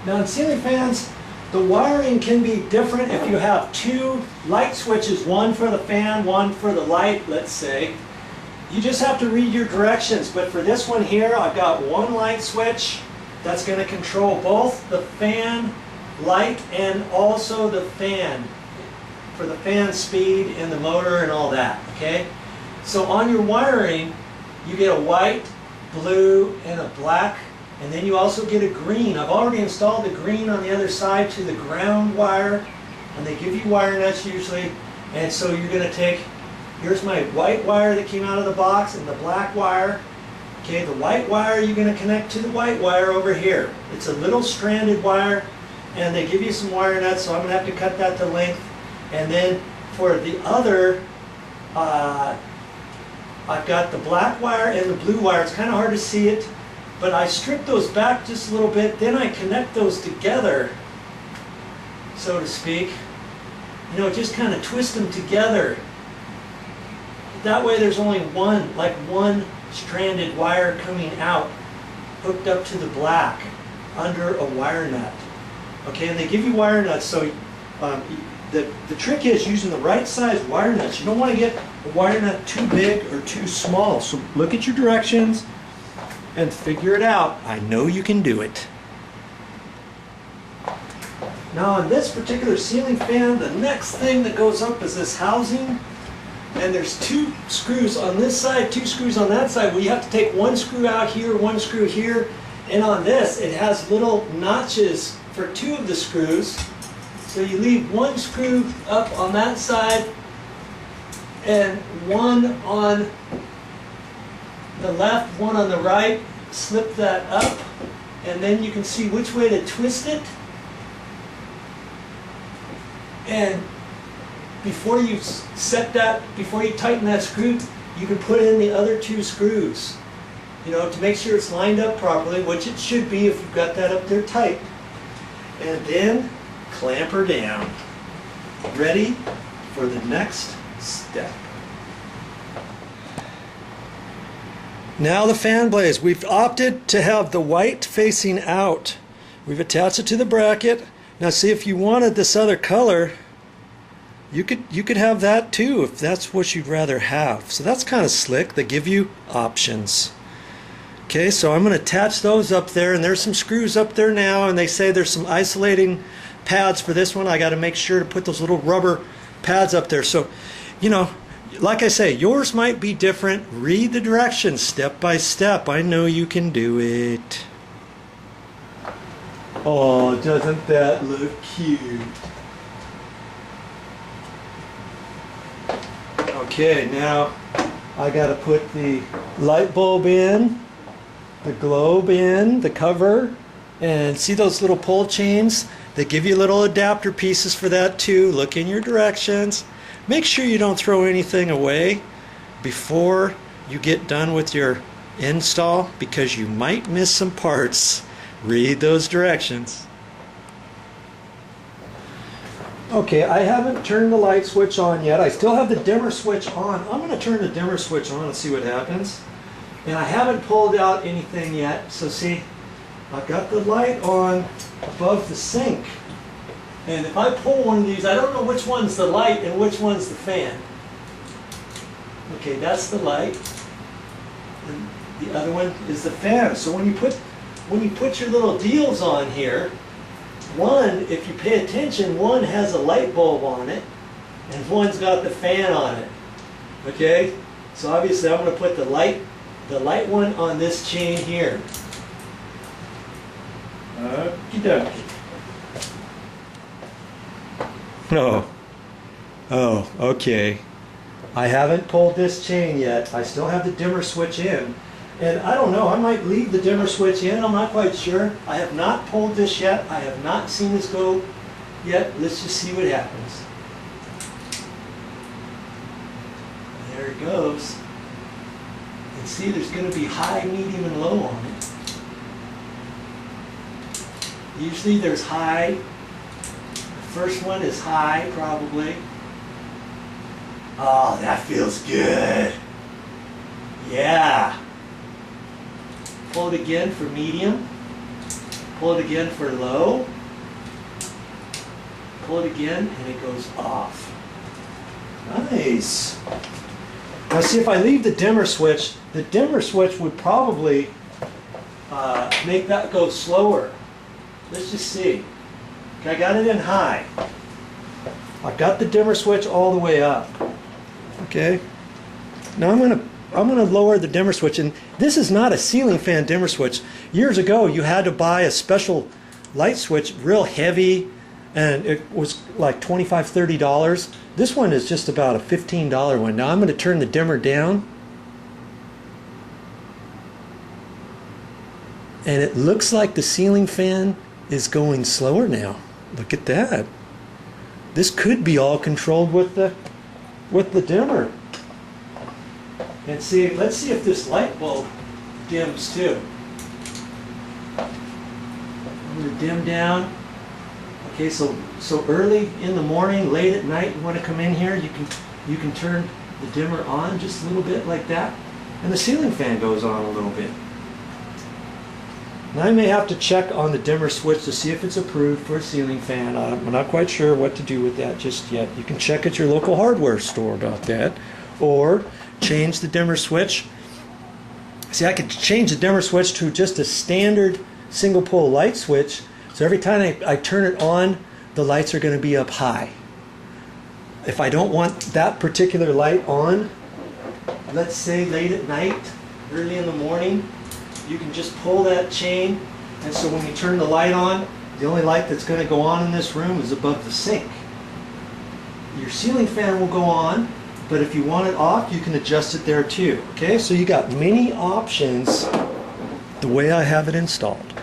Now in ceiling fans, the wiring can be different if you have two light switches, one for the fan, one for the light, let's say. You just have to read your directions, but for this one here, I've got one light switch that's going to control both the fan light and also the fan, for the fan speed and the motor and all that, okay? So on your wiring, you get a white, blue, and a black, and then you also get a green. I've already installed the green on the other side to the ground wire, and they give you wire nuts usually, and so you're going to take, here's my white wire that came out of the box and the black wire. Okay, the white wire you're going to connect to the white wire over here. It's a little stranded wire, and they give you some wire nuts, so I'm going to have to cut that to length. And then for the other, I've got the black wire and the blue wire. It's kind of hard to see it, but I strip those back just a little bit, then I connect those together, so to speak. You know, just kind of twist them together. That way there's only one, like one stranded wire coming out, hooked up to the black, under a wire nut. Okay, and they give you wire nuts, so the trick is using the right size wire nuts. You don't want to get a wire nut too big or too small. So look at your directions and figure it out. I know you can do it. Now on this particular ceiling fan, the next thing that goes up is this housing. And there's two screws on this side, two screws on that side. Well, you have to take one screw out here, one screw here. And on this, it has little notches for two of the screws. So you leave one screw up on that side and one on the left, one on the right. Slip that up, and then you can see which way to twist it. And before you set that, before you tighten that screw, you can put in the other two screws, you know, to make sure it's lined up properly, which it should be if you've got that up there tight. And then clamp her down. Ready for the next step. Now the fan blaze. We've opted to have the white facing out. We've attached it to the bracket. Now see, if you wanted this other color, you could have that too if that's what you'd rather have. So that's kind of slick. They give you options. Okay, so I'm going to attach those up there, and there's some screws up there now, and they say there's some isolating pads for this one. I got to make sure to put those little rubber pads up there. So, you know, like I say, yours might be different. Read the directions step by step. I know you can do it. Oh, doesn't that look cute? Okay, now I got to put the light bulb in, the globe in, the cover, and see those little pull chains? They give you little adapter pieces for that too. Look in your directions. Make sure you don't throw anything away before you get done with your install, because you might miss some parts. Read those directions. Okay, I haven't turned the light switch on yet. I still have the dimmer switch on. I'm going to turn the dimmer switch on and see what happens. And I haven't pulled out anything yet. So see, I've got the light on above the sink. And if I pull one of these, I don't know which one's the light and which one's the fan. Okay, that's the light. And the other one is the fan. So when you put your little deals on here, one, if you pay attention, one has a light bulb on it, and one's got the fan on it. Okay? So obviously I'm going to put the light one on this chain here. Okie dokie. Oh, okay. I haven't pulled this chain yet. I still have the dimmer switch in. And I don't know, I might leave the dimmer switch in, I'm not quite sure. I have not pulled this yet. I have not seen this go yet. Let's just see what happens. There it goes. And see, there's going to be high, medium, and low on it. Usually there's high. The first one is high, probably. Oh, that feels good. Yeah. Pull it again for medium. Pull it again for low. Pull it again and it goes off. Nice. Now see, if I leave the dimmer switch would probably make that go slower. Let's just see. Okay, I got it in high. I've got the dimmer switch all the way up. Okay. Now I'm gonna lower the dimmer switch, and this is not a ceiling fan dimmer switch. Years ago, you had to buy a special light switch, real heavy, and it was like $25–30. This one is just about a $15 one. Now I'm going to turn the dimmer down, and it looks like the ceiling fan is going slower now. Look at that. This could be all controlled with the dimmer. And see, let's see if this light bulb dims too. I'm going to dim down. Okay, so early in the morning, late at night, you want to come in here, you can turn the dimmer on just a little bit like that, and the ceiling fan goes on a little bit. Now I may have to check on the dimmer switch to see if it's approved for a ceiling fan. I'm not quite sure what to do with that just yet. You can check at your local hardware store about that, or change the dimmer switch. See, I could change the dimmer switch to just a standard single pole light switch. So every time I turn it on, the lights are going to be up high. If I don't want that particular light on, let's say late at night, early in the morning, you can just pull that chain, and so when you turn the light on, the only light that's going to go on in this room is above the sink. Your ceiling fan will go on, but if you want it off, you can adjust it there too. Okay, so you got many options the way I have it installed.